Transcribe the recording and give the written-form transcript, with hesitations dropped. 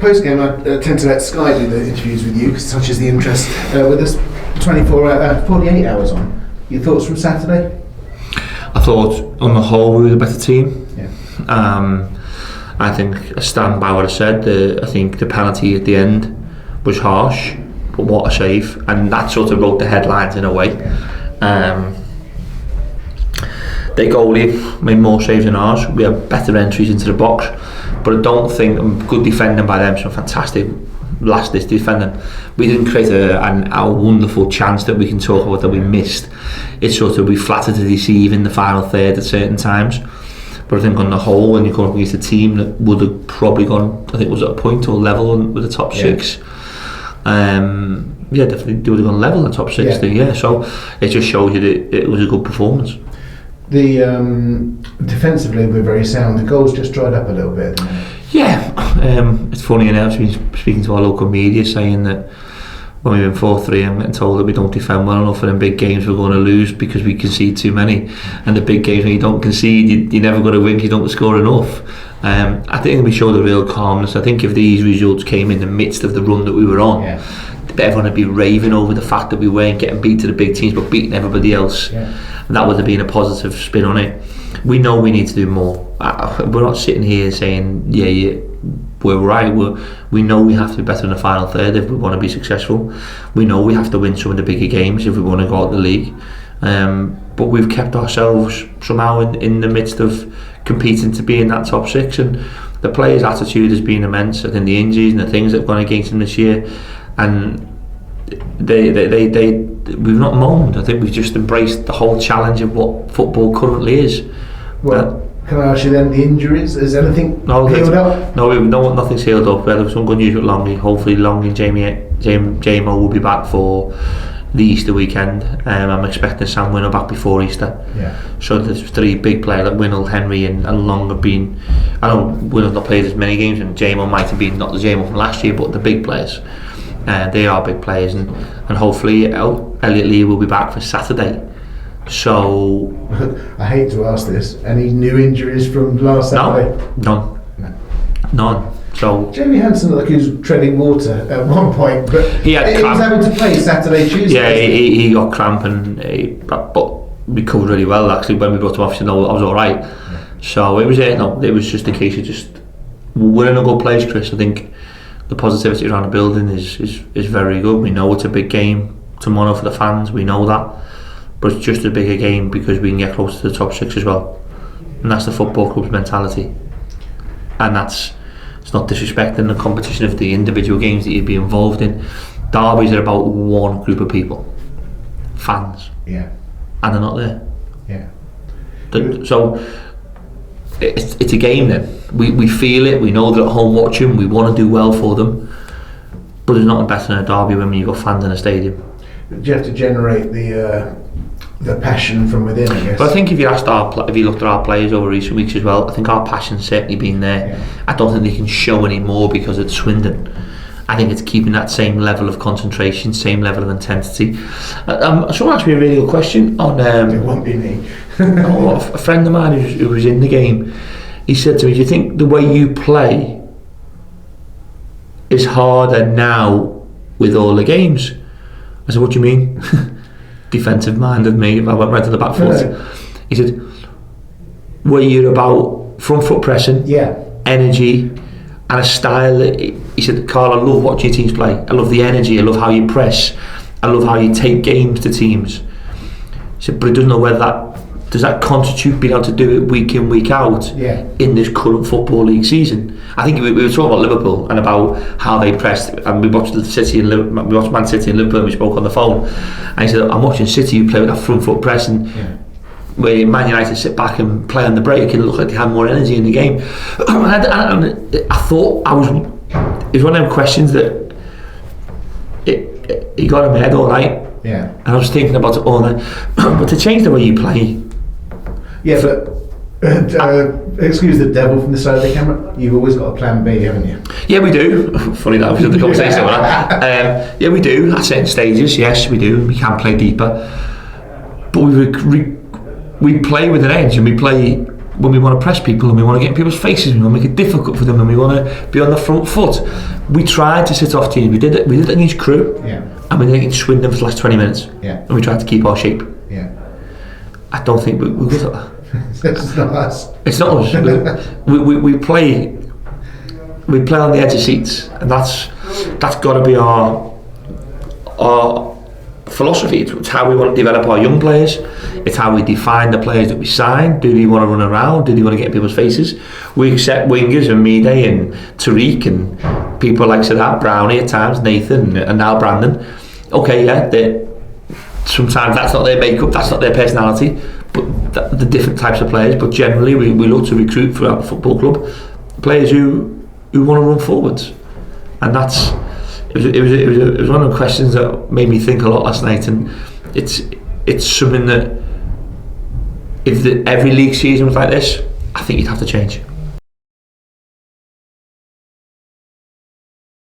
post game, I tend to let Sky do the interviews with you, because such is the interest with us. 48 hours on. Your thoughts from Saturday? I thought, on the whole, we were the better team. Yeah. I think I stand by what I said. I think the penalty at the end was harsh, but what a save, and that sort of wrote the headlines in a way. Their goalie made more saves than ours. We had better entries into the box, but I don't think good defending by them. Some fantastic last-ditch defending. We didn't create a wonderful chance that we can talk about that we missed. It's sort of, we flattered to deceive in the final third at certain times. But I think on the whole, when you come up against a team that would have probably gone, I think it was at a point or level with the top six. Definitely they would have gone level in the top 60. Yeah. So it just shows you that it was a good performance. The defensively we're very sound. The goals just dried up a little bit. Yeah, it's funny enough. I've been speaking to our local media saying that when we win 4-3, I'm getting told that we don't defend well enough, and in big games we're going to lose because we concede too many. And the big games when you don't concede, you're never going to win because you don't score enough. I think we showed a real calmness. I think if these results came in the midst of the run that we were on, everyone would be raving over the fact that we weren't getting beat to the big teams but beating everybody else. And that would have been a positive spin on it. We know we need to do more. We're not sitting here saying we're right. We know we have to be better in the final third if we want to be successful. We know we have to win some of the bigger games if we want to go out the league. But we've kept ourselves somehow in the midst of competing to be in that top six, and the players' attitude has been immense. I think the injuries and the things that have gone against them this year, and we've not moaned. I think we've just embraced the whole challenge of what football currently is. Well, can I ask you then, the injuries? Is anything healed up? No, nothing's healed up. There was some good news with Longy. Hopefully Longy and JMO will be back for the Easter weekend. I'm expecting Sam Winnell back before Easter. So there's three big players like Winnell, Henry and Long have been. I know Winnell's not played as many games, and JMO might have been not the JMO from last year, but the big players. They are big players, and hopefully Elliot Lee will be back for Saturday. So I hate to ask this, any new injuries from last Saturday? None. So Jamie Hansen looked like he was treading water at one point, but he was having to play Saturday, Tuesday. Yeah, he got cramp, and but we recovered really well actually. When we brought him off, I was alright. So it was just a case of just, we're in a good place, Chris. I think the positivity around the building is very good. We know it's a big game tomorrow for the fans, we know that, but it's just a bigger game because we can get close to the top six as well, and that's the football club's mentality. And it's not disrespecting the competition of the individual games that you'd be involved in. Derbies are about one group of people, fans, and they're not there. So it's a game then. We feel it, we know they're at home watching, we want to do well for them, but there's nothing better than a derby when you've got fans in a stadium. Do you have to generate the passion from within, I guess? But I think if you looked at our players over recent weeks as well, I think our passion's certainly been there. I don't think they can show any more because it's Swindon. I think it's keeping that same level of concentration, same level of intensity. Someone asked me a really good question on it won't be me. a friend of mine who was in the game. He said to me, do you think the way you play is harder now with all the games? I said, what do you mean? Defensive mind of me. I went right to the back foot. He said, where you're about front foot pressing, energy, and a style. He said, Karl, I love watching your teams play. I love the energy. I love how you press. I love how you take games to teams. He said, but he doesn't know whether does that constitute being able to do it week in, week out in this current football league season. I think we were talking about Liverpool and about how they pressed, and we watched Man City and Liverpool, and we spoke on the phone, and he said, I'm watching City who play with that front foot press, and where Man United sit back and play on the break and look like they have more energy in the game. And I thought it was one of them questions that it got in my head all night. And I was thinking about it all night. But to change the way you play, but excuse the devil from the side of the camera, you've always got a plan B, haven't you? Yeah, we do. Funny that, we had the conversation about that. Yeah, we do. At certain stages, yes, we do. We can play deeper. But we play with an edge, and we play when we want to press people and we want to get in people's faces, we want to make it difficult for them, and we want to be on the front foot. We tried to sit off teams. We did it against Crewe, and we did it against Swindon for the last 20 minutes, and we tried to keep our shape. I don't think we're good at that. It's not us. It's not us. we play on the edge of seats, and that's got to be our philosophy. It's how we want to develop our young players. It's how we define the players that we sign. Do they want to run around? Do they want to get in people's faces? We accept wingers and Mide and Tariq and people like that, Brownie at times, Nathan, and now Brandon. Okay, sometimes that's not their makeup, that's not their personality, but the different types of players. But generally, we look to recruit throughout the football club players who want to run forwards, and that's. It was one of the questions that made me think a lot last night, and it's something that if every league season was like this, I think you'd have to change.